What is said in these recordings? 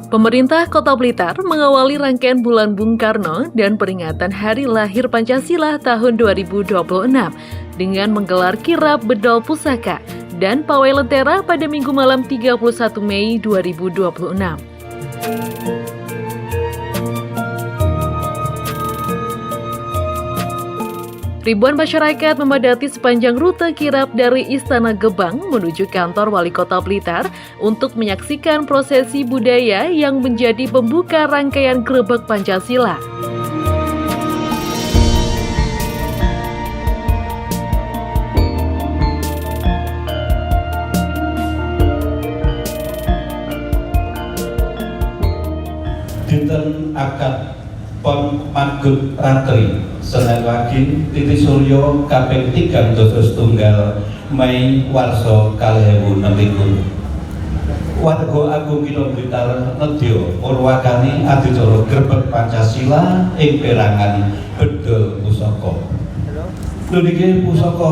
Pemerintah Kota Blitar mengawali rangkaian Bulan Bung Karno dan peringatan Hari Lahir Pancasila tahun 2026 dengan menggelar kirab bedol pusaka dan pawai lentera pada Minggu malam 31 Mei 2026. Ribuan masyarakat memadati sepanjang rute kirab dari Istana Gebang menuju kantor Wali Kota Blitar untuk menyaksikan prosesi budaya yang menjadi pembuka rangkaian Grebek Pancasila. Dinten akad Pon Magut Ratri Senin Wage Titi Suryo kaping 3 tunggal Mei warsa 2026. Warga Agung Kina Blitar nedya purwakani adicara Grebek Pancasila ing perangan bedol pusaka. Lho niki pusaka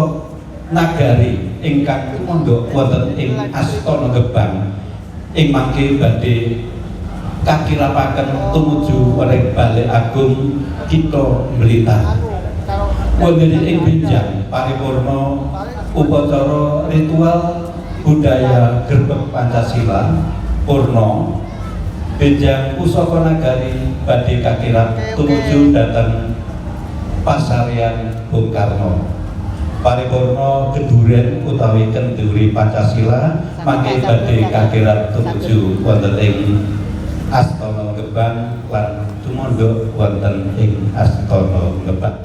nagari ingkang mondok wonten ing Astana Gebang ing mangke badhe kakirapaken tumuju oleh Balai Agung Kina Blitar. Wonten ing benjang paripurna upacara ritual budaya Grebek Pancasila purna benjang pusaka nagari badhe kakirap tumuju dhateng pasarean Bung Karno. Paripurna keduren utawi kenduri Pancasila mangke badhe kakirap tumuju wonten ing Astana Gebang lan tumandha wonten ing Astana Gebang.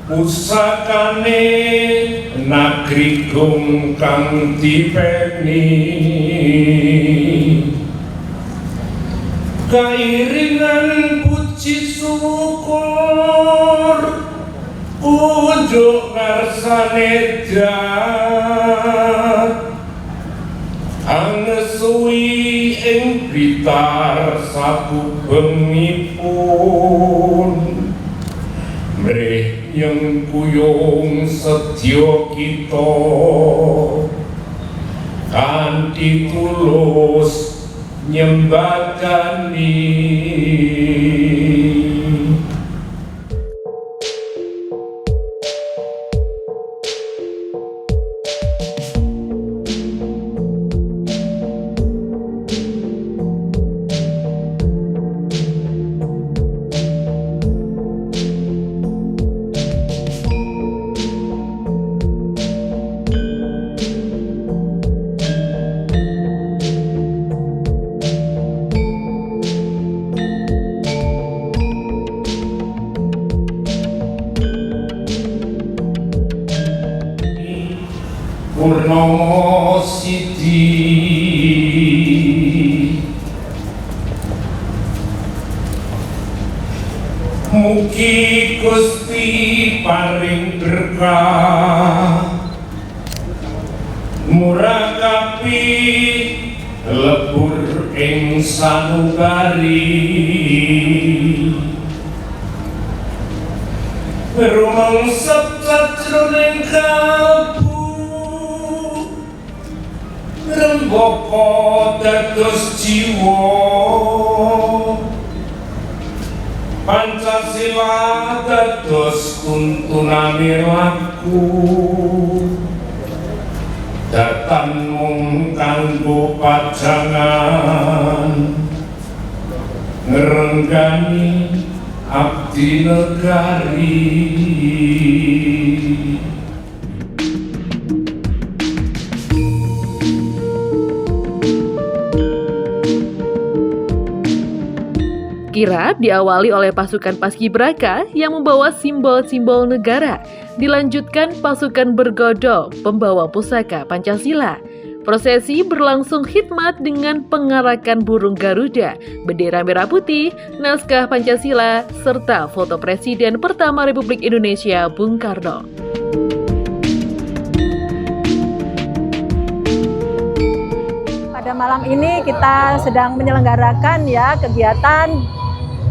Pusakane nagri gung kang dipeni kairingan puji syukur unjuk ngarsane jar angesui ing Blitar sabubengipun mrih yang kuyung sedya kita kanthi tulus nyembadani. Purnomo Siti mugi Gusti paring berkah murakapi lebur ing sanubari rumangsa jroning kalbu rembaka dados jiwa Pancasila dados tuntunane laku datan mung kanggo pajangan ngrenggani abdi negari. Kirab diawali oleh pasukan Paskibraka yang membawa simbol-simbol negara. Dilanjutkan pasukan bergodol, pembawa pusaka Pancasila. Prosesi berlangsung khidmat dengan pengarakan burung Garuda, bendera merah putih, naskah Pancasila, serta foto Presiden pertama Republik Indonesia Bung Karno. Pada malam ini kita sedang menyelenggarakan kegiatan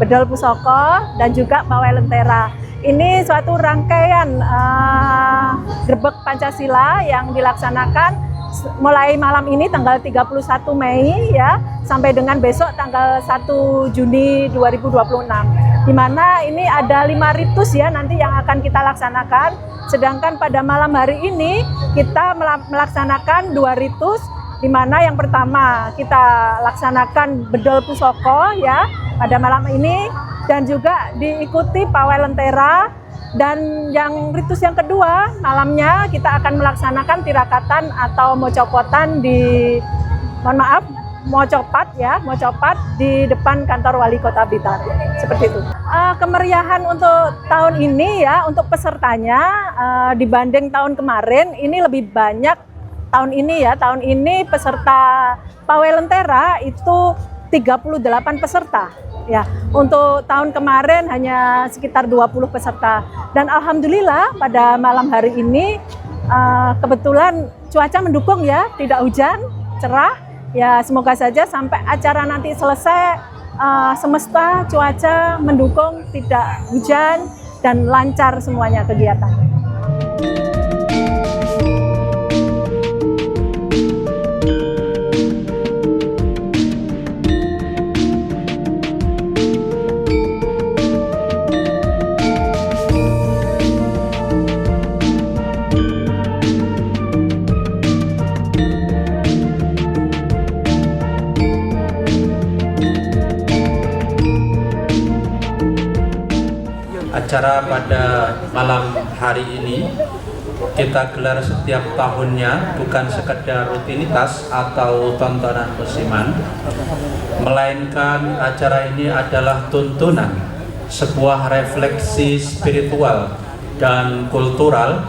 Bedol Pusoko dan juga Pawai Lentera. Ini suatu rangkaian Grebeg Pancasila yang dilaksanakan mulai malam ini tanggal 31 Mei sampai dengan besok tanggal 1 Juni 2026. Di mana ini ada 5 ritus nanti yang akan kita laksanakan. Sedangkan pada malam hari ini kita melaksanakan 2 ritus, di mana yang pertama kita laksanakan Bedol Pusoko pada malam ini, dan juga diikuti Pawai Lentera. Dan yang ritus yang kedua, malamnya kita akan melaksanakan tirakatan atau mocopotan mocopat di depan kantor Wali Kota Blitar. Seperti itu. Kemeriahan untuk tahun ini untuk pesertanya dibanding tahun kemarin ini lebih banyak tahun ini Tahun ini peserta Pawai Lentera itu 38 peserta. Untuk tahun kemarin hanya sekitar 20 peserta. Dan alhamdulillah pada malam hari ini kebetulan cuaca mendukung tidak hujan, cerah. Semoga saja sampai acara nanti selesai semesta cuaca mendukung, tidak hujan dan lancar semuanya kegiatan. Acara pada malam hari ini kita gelar setiap tahunnya bukan sekedar rutinitas atau tontonan musiman, melainkan acara ini adalah tuntunan sebuah refleksi spiritual dan kultural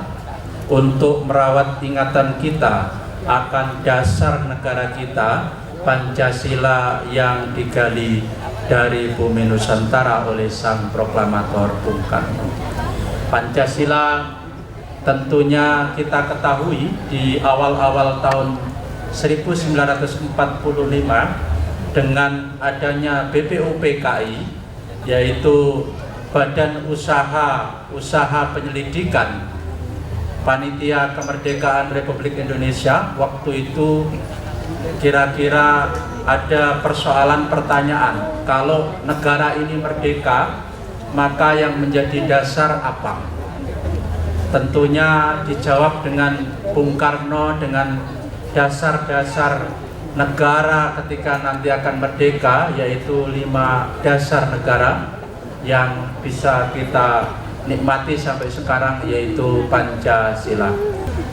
untuk merawat ingatan kita akan dasar negara kita, Pancasila, yang digali dari bumi Nusantara oleh sang proklamator Bung Karno. Pancasila tentunya kita ketahui di awal-awal tahun 1945 dengan adanya BPUPKI, yaitu Badan Usaha Penyelidikan Panitia Kemerdekaan Republik Indonesia. Waktu itu kira-kira ada pertanyaan, kalau negara ini merdeka, maka yang menjadi dasar apa? Tentunya dijawab dengan Bung Karno dengan dasar-dasar negara ketika nanti akan merdeka, yaitu 5 dasar negara yang bisa kita nikmati sampai sekarang, yaitu Pancasila.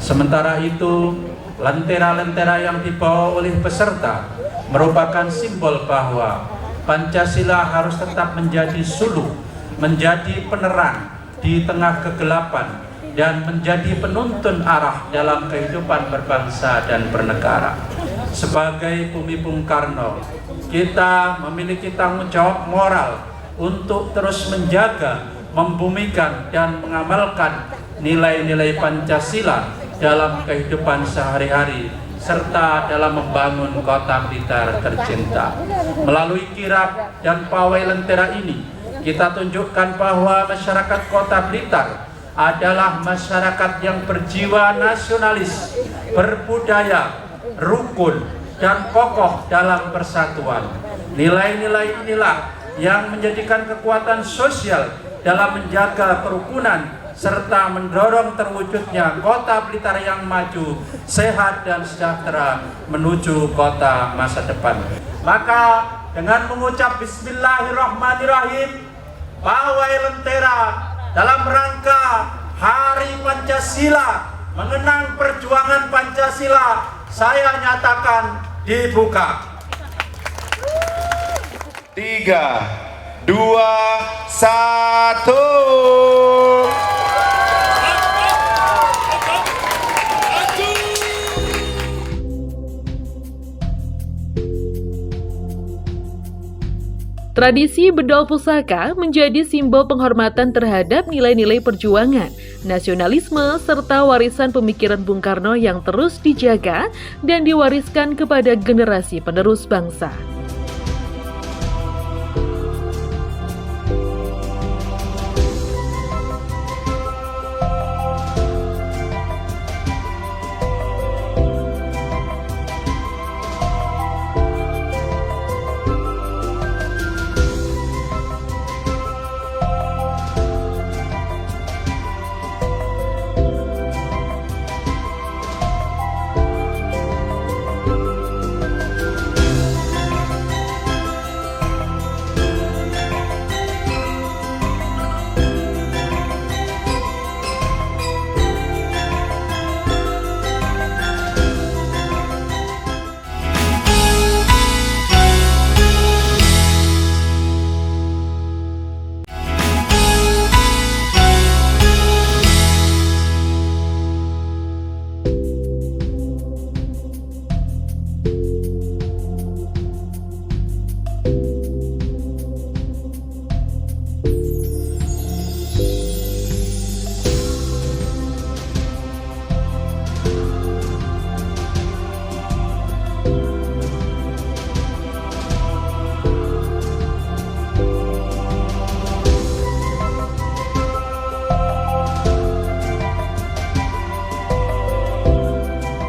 Sementara itu, lentera-lentera yang dibawa oleh peserta merupakan simbol bahwa Pancasila harus tetap menjadi suluh, menjadi penerang di tengah kegelapan, dan menjadi penuntun arah dalam kehidupan berbangsa dan bernegara. Sebagai bumi Bung Karno, kita memiliki tanggung jawab moral untuk terus menjaga, membumikan, dan mengamalkan nilai-nilai Pancasila dalam kehidupan sehari-hari, serta dalam membangun kota Blitar tercinta. Melalui kirab dan pawai lentera ini, kita tunjukkan bahwa masyarakat kota Blitar adalah masyarakat yang berjiwa nasionalis, berbudaya, rukun, dan kokoh dalam persatuan. Nilai-nilai inilah yang menjadikan kekuatan sosial dalam menjaga kerukunan serta mendorong terwujudnya kota Blitar yang maju, sehat, dan sejahtera menuju kota masa depan. Maka dengan mengucap Bismillahirrahmanirrahim, pawai lentera dalam rangka Hari Pancasila, mengenang perjuangan Pancasila, saya nyatakan dibuka. 3, 2, 1. Tradisi bedol pusaka menjadi simbol penghormatan terhadap nilai-nilai perjuangan, nasionalisme, serta warisan pemikiran Bung Karno yang terus dijaga dan diwariskan kepada generasi penerus bangsa.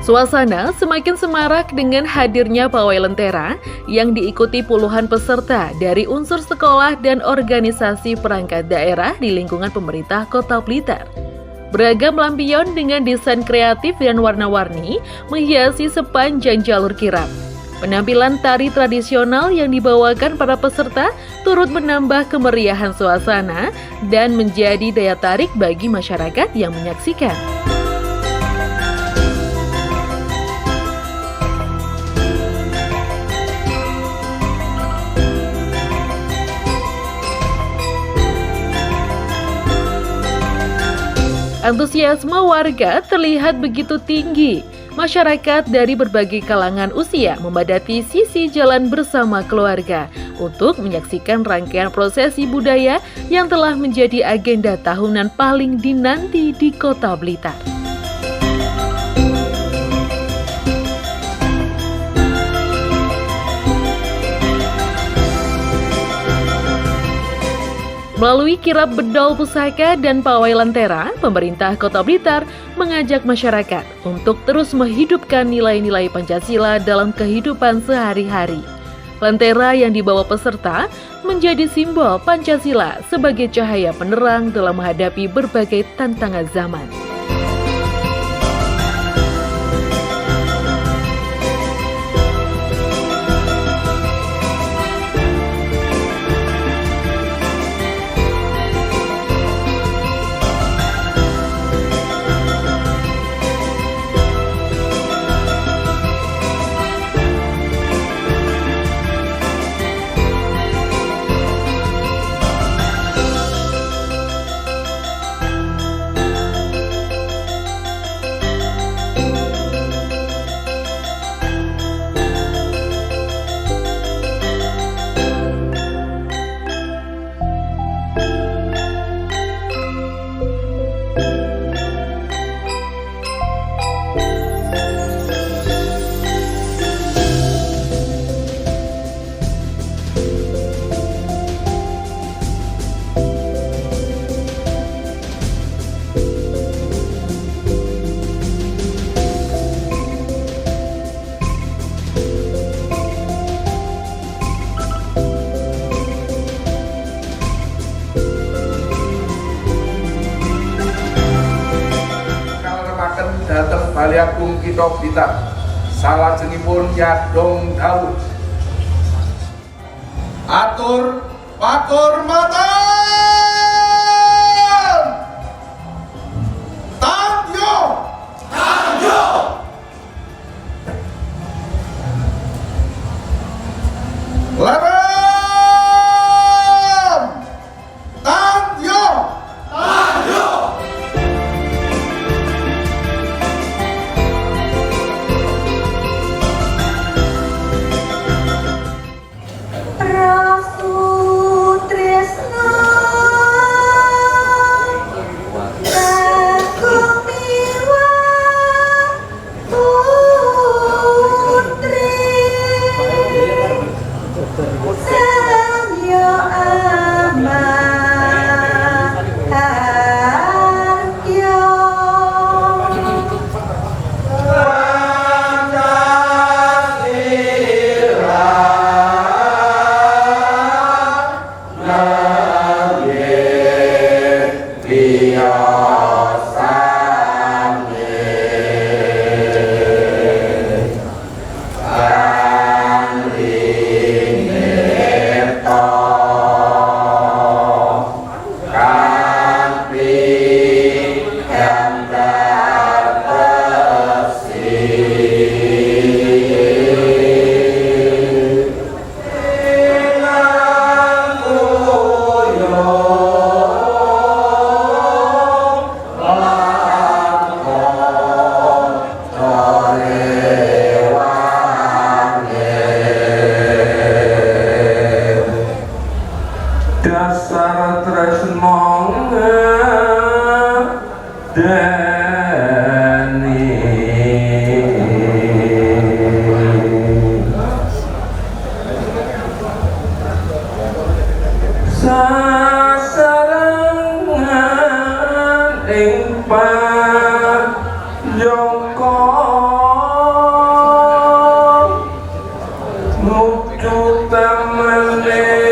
Suasana semakin semarak dengan hadirnya pawai lentera yang diikuti puluhan peserta dari unsur sekolah dan organisasi perangkat daerah di lingkungan pemerintah Kota Blitar. Beragam lampion dengan desain kreatif dan warna-warni menghiasi sepanjang jalur kirap. Penampilan tari tradisional yang dibawakan para peserta turut menambah kemeriahan suasana dan menjadi daya tarik bagi masyarakat yang menyaksikan. Antusiasme warga terlihat begitu tinggi. Masyarakat dari berbagai kalangan usia memadati sisi jalan bersama keluarga untuk menyaksikan rangkaian prosesi budaya yang telah menjadi agenda tahunan paling dinanti di Kota Blitar. Melalui kirap bedol pusaka dan pawai lentera, pemerintah Kota Blitar mengajak masyarakat untuk terus menghidupkan nilai-nilai Pancasila dalam kehidupan sehari-hari. Lentera yang dibawa peserta menjadi simbol Pancasila sebagai cahaya penerang dalam menghadapi berbagai tantangan zaman. Datang Balaiagung Kitha Blitar, salajengipun Yadong Daud. Atur patur maten. Tandyo. Leben. Tandyo. Rasul dasar tresno ngedeni sasarangan ing panjangka nuju tamane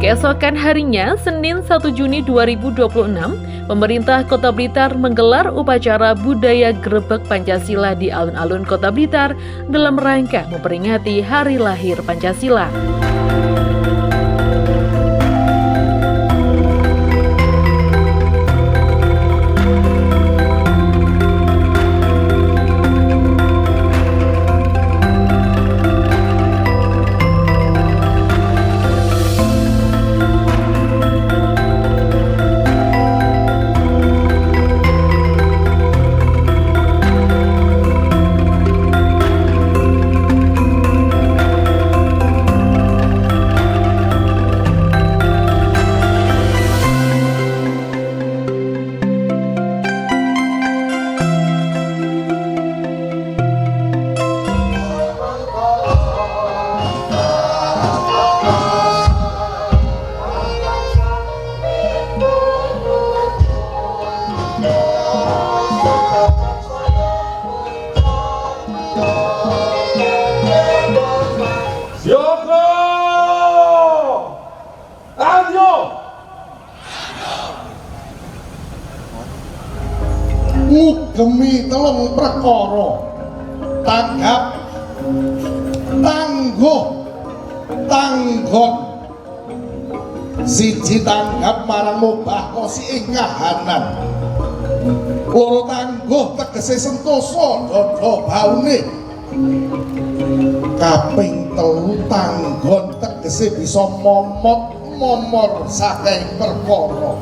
Keesokan harinya, Senin 1 Juni 2026, pemerintah Kota Blitar menggelar upacara budaya Grebek Pancasila di alun-alun Kota Blitar dalam rangka memperingati hari lahir Pancasila. ngugemi telung perkara tanggap tangguh tanggon siji tanggap marang mubah kosi ing kahanan, loro tangguh tegese sentosa dada baune, kaping telu tanggon tegese bisa momor saking perkara.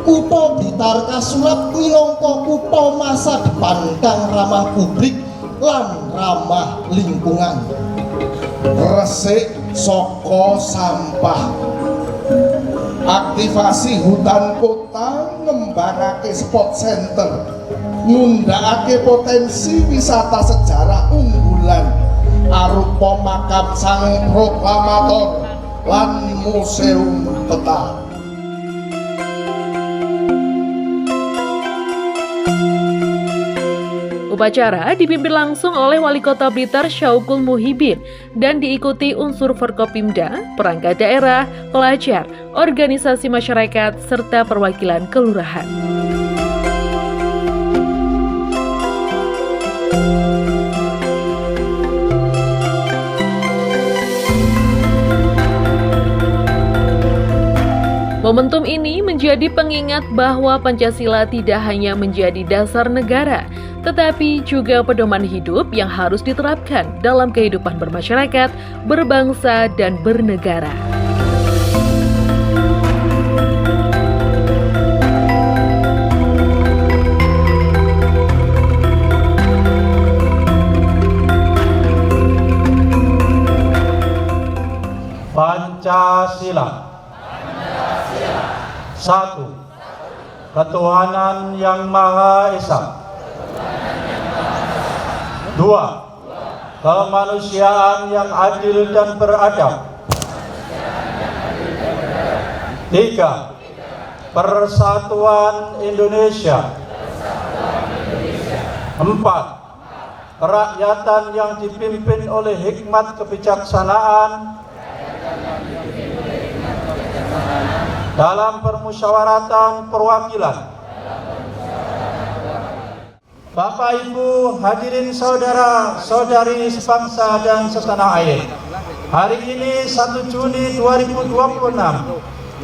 Kutha Blitar kasulap minangka kutha masa depan kang ramah publik lan ramah lingkungan, resik saka sampah, aktivasi hutan kota, ngembangake spot center, ngundhakake potensi wisata sejarah unggulan arupa makam sang proklamator lan museum peta. Upacara dipimpin langsung oleh Wali Kota Blitar Syauqul Muhibin dan diikuti unsur Forkopimda, perangkat daerah, pelajar, organisasi masyarakat, serta perwakilan kelurahan. Momentum ini menjadi pengingat bahwa Pancasila tidak hanya menjadi dasar negara, tetapi juga pedoman hidup yang harus diterapkan dalam kehidupan bermasyarakat, berbangsa, dan bernegara. Pancasila. Satu, ketuhanan yang Maha Esa. Dua, kemanusiaan yang adil dan beradab. Tiga, persatuan Indonesia. Empat, kerakyatan yang dipimpin oleh hikmat kebijaksanaan dalam permusyawaratan perwakilan. Bapak Ibu hadirin saudara-saudari sebangsa dan setanah air, hari ini 1 Juni 2026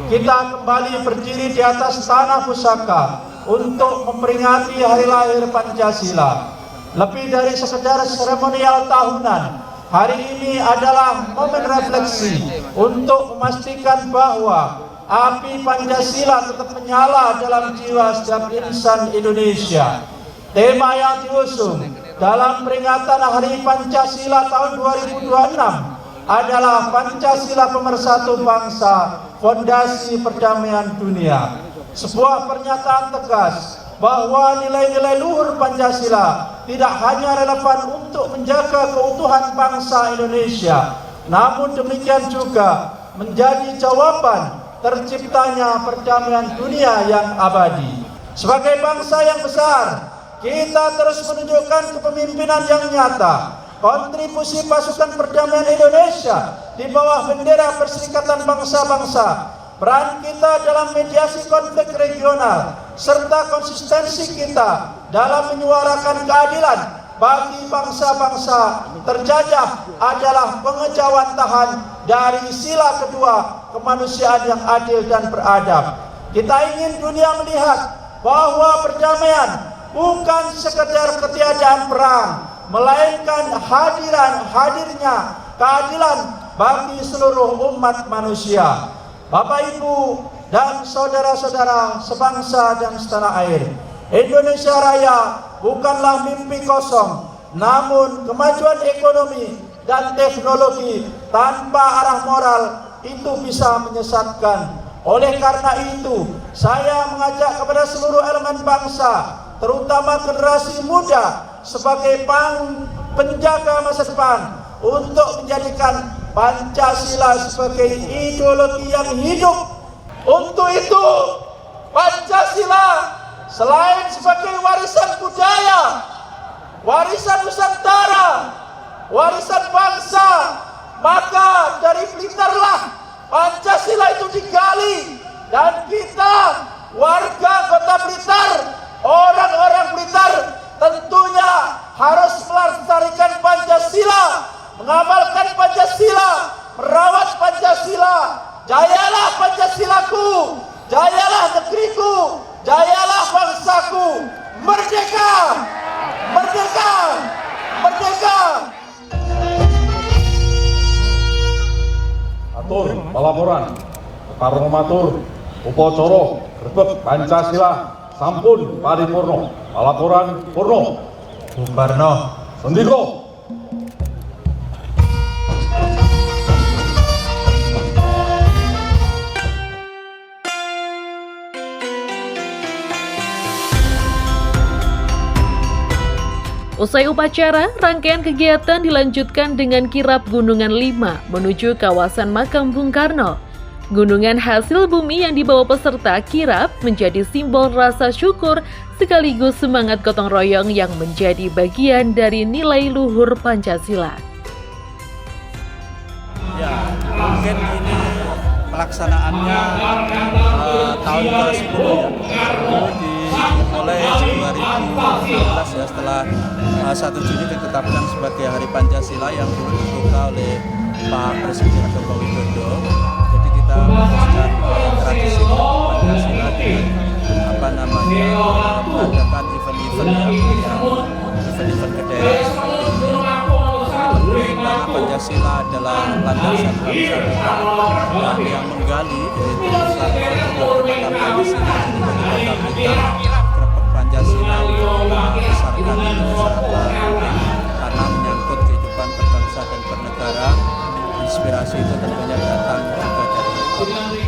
kita kembali berdiri di atas tanah pusaka untuk memperingati hari lahir Pancasila. Lebih dari sekedar seremonial tahunan, hari ini adalah momen refleksi untuk memastikan bahwa api Pancasila tetap menyala dalam jiwa setiap insan Indonesia. Tema yang diusung dalam peringatan Hari Pancasila tahun 2026 adalah Pancasila Pemersatu Bangsa, Fondasi Perdamaian Dunia. Sebuah pernyataan tegas bahwa nilai-nilai luhur Pancasila tidak hanya relevan untuk menjaga keutuhan bangsa Indonesia, namun demikian juga menjadi jawaban terciptanya perdamaian dunia yang abadi. Sebagai bangsa yang besar, kita terus menunjukkan kepemimpinan yang nyata. Kontribusi pasukan perdamaian Indonesia di bawah bendera Perserikatan Bangsa-Bangsa, peran kita dalam mediasi konflik regional, serta konsistensi kita dalam menyuarakan keadilan bagi bangsa-bangsa terjajah adalah pengejawantahan dari sila kedua kemanusiaan yang adil dan beradab. Kita ingin dunia melihat bahwa perdamaian bukan sekedar ketiadaan perang, melainkan hadirnya keadilan bagi seluruh umat manusia. Bapak Ibu dan saudara-saudara sebangsa dan setanah air, Indonesia Raya bukanlah mimpi kosong, namun kemajuan ekonomi dan teknologi tanpa arah moral itu bisa menyesatkan. Oleh karena itu, saya mengajak kepada seluruh elemen bangsa, terutama generasi muda sebagai penjaga masa depan, untuk menjadikan Pancasila sebagai ideologi yang hidup. Untuk itu, Pancasila selain sebagai warisan budaya, warisan Nusantara, warisan bangsa, maka dari Blitarlah Pancasila itu digali, dan kita warga Kota Blitar, orang-orang Blitar tentunya harus melestarikan Pancasila, mengamalkan Pancasila, merawat Pancasila. Jayalah Pancasilaku, jayalah negeriku, jayalah bangsaku. Merdeka! Merdeka! Merdeka! Atur pelaporan Karno matur upacara grebeg Pancasila sampun paripurna. Pelaporan purna. Bung Karno. Sendika. Usai upacara, rangkaian kegiatan dilanjutkan dengan kirap Gunungan 5 menuju kawasan makam Bung Karno. Gunungan hasil bumi yang dibawa peserta kirap menjadi simbol rasa syukur sekaligus semangat gotong royong yang menjadi bagian dari nilai luhur Pancasila. Ya, mungkin ini pelaksanaannya tahun ke-10 ya. Dimulai 2016 ya, setelah 1 Juni ditetapkan sebagai Hari Pancasila yang dulu dibuka oleh Pak Presiden Joko Widodo. Jadi kita meneruskan tradisi Pancasila dengan mengadakan event-event event-event ke daerah seperti ini. Karena Pancasila adalah landasan bangsa kita dan yang menggali yaitu Pancasila di sini kita grebeg Pancasila untuk membesarkan ini sangat penting karena menyangkut kehidupan berbangsa dan bernegara. Inspirasi itu tentunya datang juga dari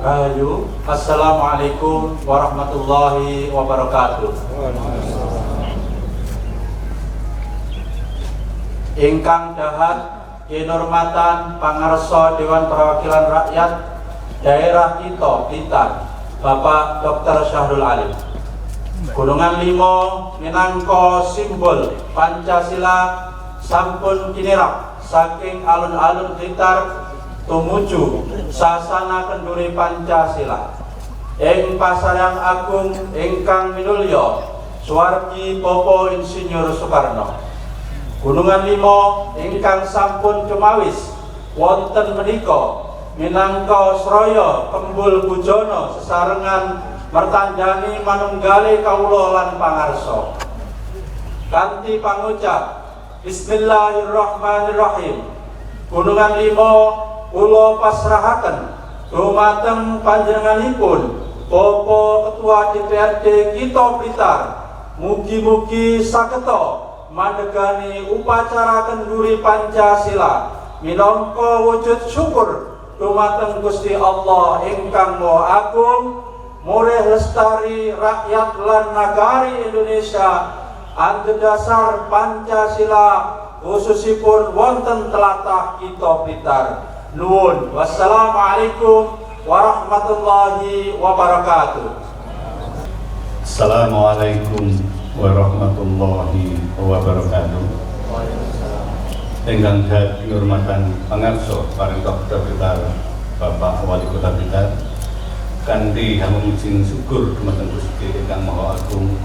Rahayu, Assalamualaikum warahmatullahi wabarakatuh. Ingkang dahat kinurmatan pangarsa Dewan Perwakilan Rakyat Daerah kita Blitar, Bapak Dr. Syahrul Alim. Gunungan 5 minangka simbol Pancasila sampun kinirap saking alun-alun Blitar tumuju sasana kenduri Pancasila ing Pasaryang Agung ingkang minulya Suwargi Bapak Insinyur Soekarno. Gunungan 5 ingkang sampun kemawis wonten menika minangka sraya kembul bujono sesarengan mertandani manunggali kawula lan pangarsa. Kanthi pangucap Bismillahirrahmanirrahim. Gunungan 5 kula pasrahaken dumateng panjenenganipun Bapak Ketua DPRD Kita Blitar. Mugi-mugi sageta mandegani upacara kenduri Pancasila minangka wujud syukur dumateng Gusti Allah ingkang Maha Agung, murih lestari rakyat lan nagari Indonesia andhedhasar Pancasila khususipun wonten tlatah Kita Blitar. Nuwun. Wassalamualaikum warahmatullahi wabarakatuh. Assalamualaikum warahmatullahi wabarakatuh. Ingkang dadi ngurmatan pangarsa Parintoh Kota Blitar Bapak Wali Kota Blitar, kanthi hamujing syukur dumateng Gusti ingkang Maha Agung,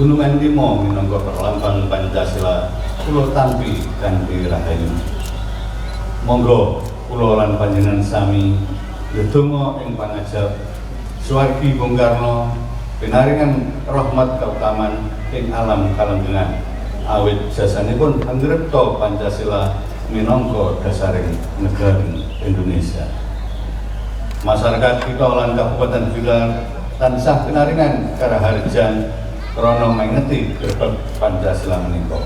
Gunungan 5 minangka perlambang Pancasila kula tampi kanthi rahayu. Monggo kula lan panjenengan sami ndedonga ing pangajab suwargi Bung Karno pinaringan rahmat kautaman ing alam kalenggengan awit jasanipun anggripta Pancasila minangka dasaring negara Indonesia. Masyarakat kita lan Kabupaten Blitar tansah pinaringan karaharjan krana mengeti gerbek Pancasila menika.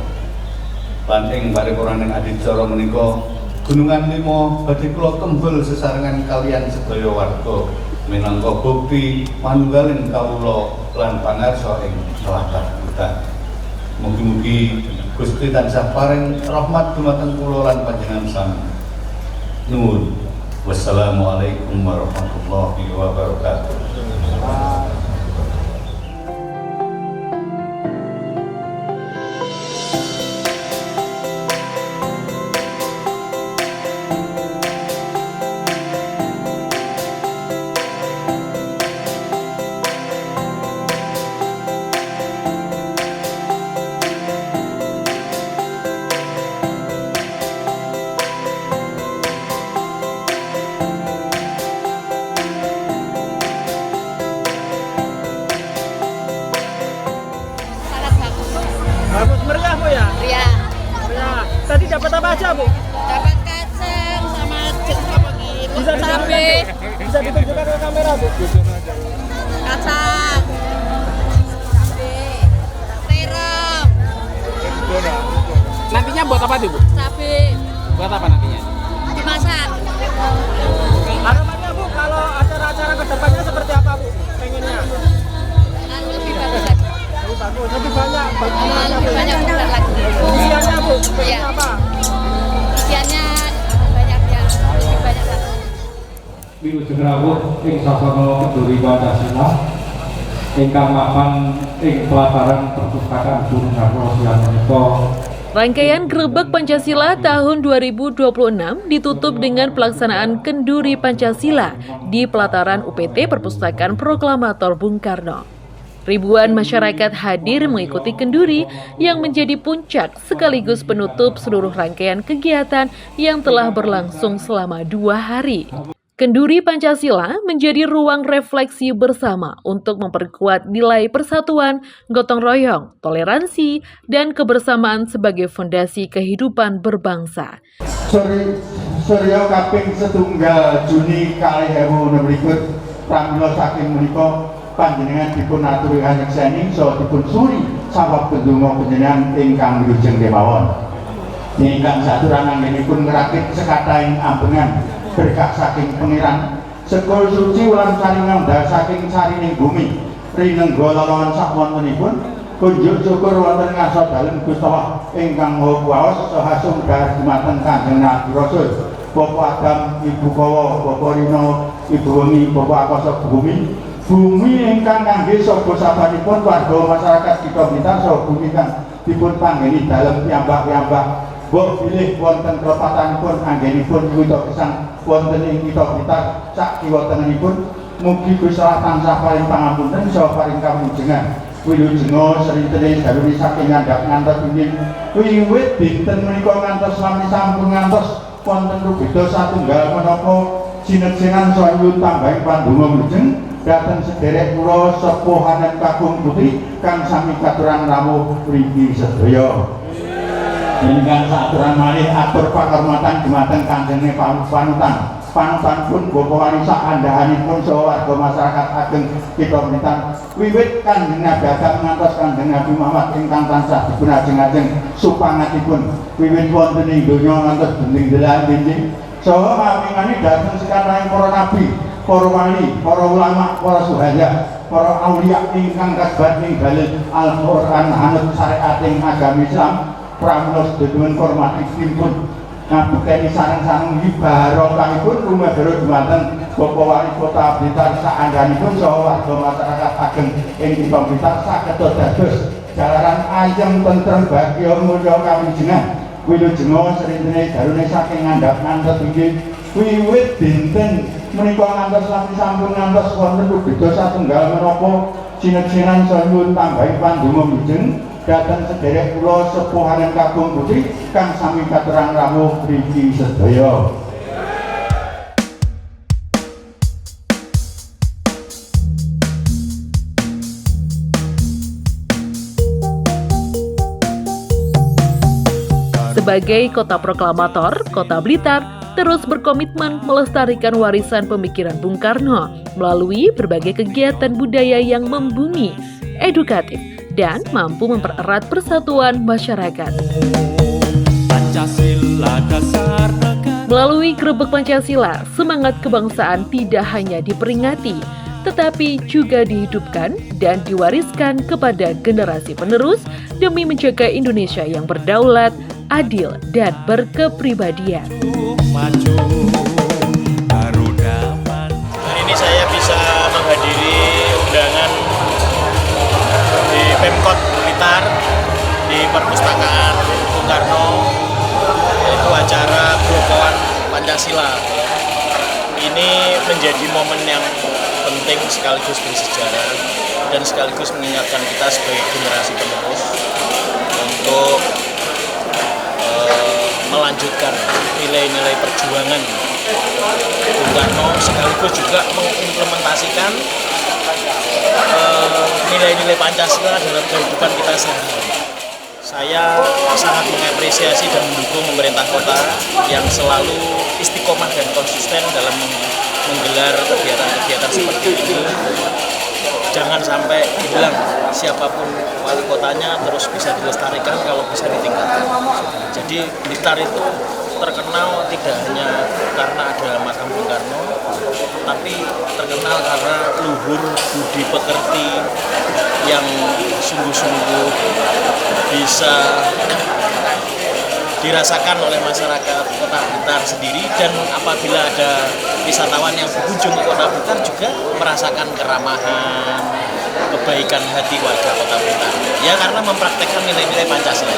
Lan ing paripurnaning adicara menika Gunungan 5 badhe kula kembel sesarengan kalian sedaya warga minangka bukti manunggaling kawula lan pangarsa ing tlatah kita. Mugi-mugi Gusti tansah paring rahmat dumateng kula lan panjenengan sami. Nuwun. Wassalamualaikum warahmatullahi wabarakatuh. Bagus meriah Bu ya? Iya. Meriah. Tadi dapat apa aja Bu? Dapat kacang sama apa gitu. Bisa Cabe. Bisa ditunjukkan ke kamera Bu? Kacang. Cabe. Terong. Nantinya buat apa tuh Bu? Cabe. Buat apa nantinya? Dimasak. Harapannya Bu kalau acara-acara kedepannya seperti apa Bu? Pengennya? Kan lebih bagus lagi. Lebih bagus, lebih banyak. Lebih banyak benar lagi. Isiannya Bu, pengen Iya. apa? Isiannya banyak ya. Lebih banyak lagi. Wilujeng rawuh ing sasana kenduri Pancasila ingkang mapan ing pelataran perpustakaan Gunung Karno siang menika. Rangkaian Grebek Pancasila tahun 2026 ditutup dengan pelaksanaan Kenduri Pancasila di pelataran UPT Perpustakaan Proklamator Bung Karno. Ribuan masyarakat hadir mengikuti kenduri yang menjadi puncak sekaligus penutup seluruh rangkaian kegiatan yang telah berlangsung selama 2 hari. Kenduri Pancasila menjadi ruang refleksi bersama untuk memperkuat nilai persatuan, gotong royong, toleransi, dan kebersamaan sebagai fondasi kehidupan berbangsa. Surya kaping 1 Juni 2026 pramila saking menika panjenengan dipun aturi kanyekseni saha dipun suri sawab pendonga panjenengan ingkang wilujeng kemawon. Ingkang saturanan ngenipun ngrakit sekatahing ambengan berkah saking pengiran sekul suci ulang saringan dal saking sarining bumi rinengga lalawan sakwontenipun kunjuk syukur wonten ngasa dalem Gusti Allah ingkang Maha Kuwasa saha sumber dumateng Kanjeng Nabi Rasul Bapak Adam, Ibu Kawa, Bapak Rino, Ibu Wengi, Bapak Akasa Bumi ingkang kangge sapa sabanipun warga masyarakat kita Blitar saha bumi kang dipun panggeni dalem piyambak-piyambak Mbok bilih wonten klepatanipun anggenipun nyuwita gesang wonten ing kita Blitar sak kiwa tengenipun mugi Gusti Allah tansah paring pangapunten saha paring kamujengan wilujenga srintene daluri saking ngandhap ngantos wiwit dinten menika ngantos sami sampun ngantos wonten rubeda satunggal menapa sinerjengan soyun tambahing pandonga wilujeng dhateng sederek kula sepuhanen kakung putri kang sami katuran rawuh mriki sedaya. Dengan saaturan malih atur panghormatan dumateng kanjenge panutan. Panutan pun Bapak Wali sak andhahanipun saha warga masyarakat ageng Kitha Blitar wiwit Kanjeng Nabi Adam ngantos Kanjeng Nabi Muhammad ingkang tansah dipun ajeng-ajeng supangatipun wiwit wonten ing donya ngantos bending delan dinding saha mapingani dhateng sekaraning para nabi, para wali, para ulama, para suhada, para aulia ingkang kasebat ing dalil Al-Qur'an anut syariat ing agama Islam pramila sedaya hormati pun ngabukteni sareng-sareng barokahipun rumadhara dumateng Bapak Wali Kota Blitar saandhanipun saha warga masyarakat ageng ing Kitha Blitar saged dados jalaran ayem tentrem bagya mulya kawijengan wilujenga srintene darune saking ngandhap ngantos inggih wiwit dinten menika ngantos lami sampun ngantos wonten beda satunggal menapa sinerjenan soyun tambahing pandonga wilujeng dhateng sederek kula sepuhanen kakung putri kang sami katuran rawuh mriki sedaya. Sebagai kota proklamator, Kota Blitar terus berkomitmen melestarikan warisan pemikiran Bung Karno melalui berbagai kegiatan budaya yang membumi, edukatif, dan mampu mempererat persatuan masyarakat. Melalui Grebek Pancasila, semangat kebangsaan tidak hanya diperingati, tetapi juga dihidupkan dan diwariskan kepada generasi penerus demi menjaga Indonesia yang berdaulat, adil, dan berkepribadian. Hari ini saya bisa menghadiri undangan di Pemkot Blitar di Perpustakaan Bung Karno, yaitu acara Grobogan Pancasila. Ini menjadi momen yang penting sekaligus bersejarah dan sekaligus mengingatkan kita sebagai generasi penerus untuk melanjutkan nilai-nilai perjuangan Bung Karno, sekaligus juga mengimplementasikan nilai-nilai Pancasila dalam kehidupan kita sehari-hari. Saya sangat mengapresiasi dan mendukung pemerintah kota yang selalu istiqomah dan konsisten dalam menggelar kegiatan-kegiatan seperti ini. Jangan sampai hilang siapapun wali kotanya, terus bisa dilestarikan kalau bisa ditingkatkan. Jadi Blitar itu terkenal tidak hanya karena ada makam Bung Karno, tapi terkenal karena luhur budi pekerti yang sungguh-sungguh bisa dirasakan oleh masyarakat Kota Blitar sendiri, dan apabila ada wisatawan yang berkunjung ke Kota Blitar juga merasakan keramahan, kebaikan hati warga Kota Blitar. Ya, karena mempraktekkan nilai-nilai Pancasila.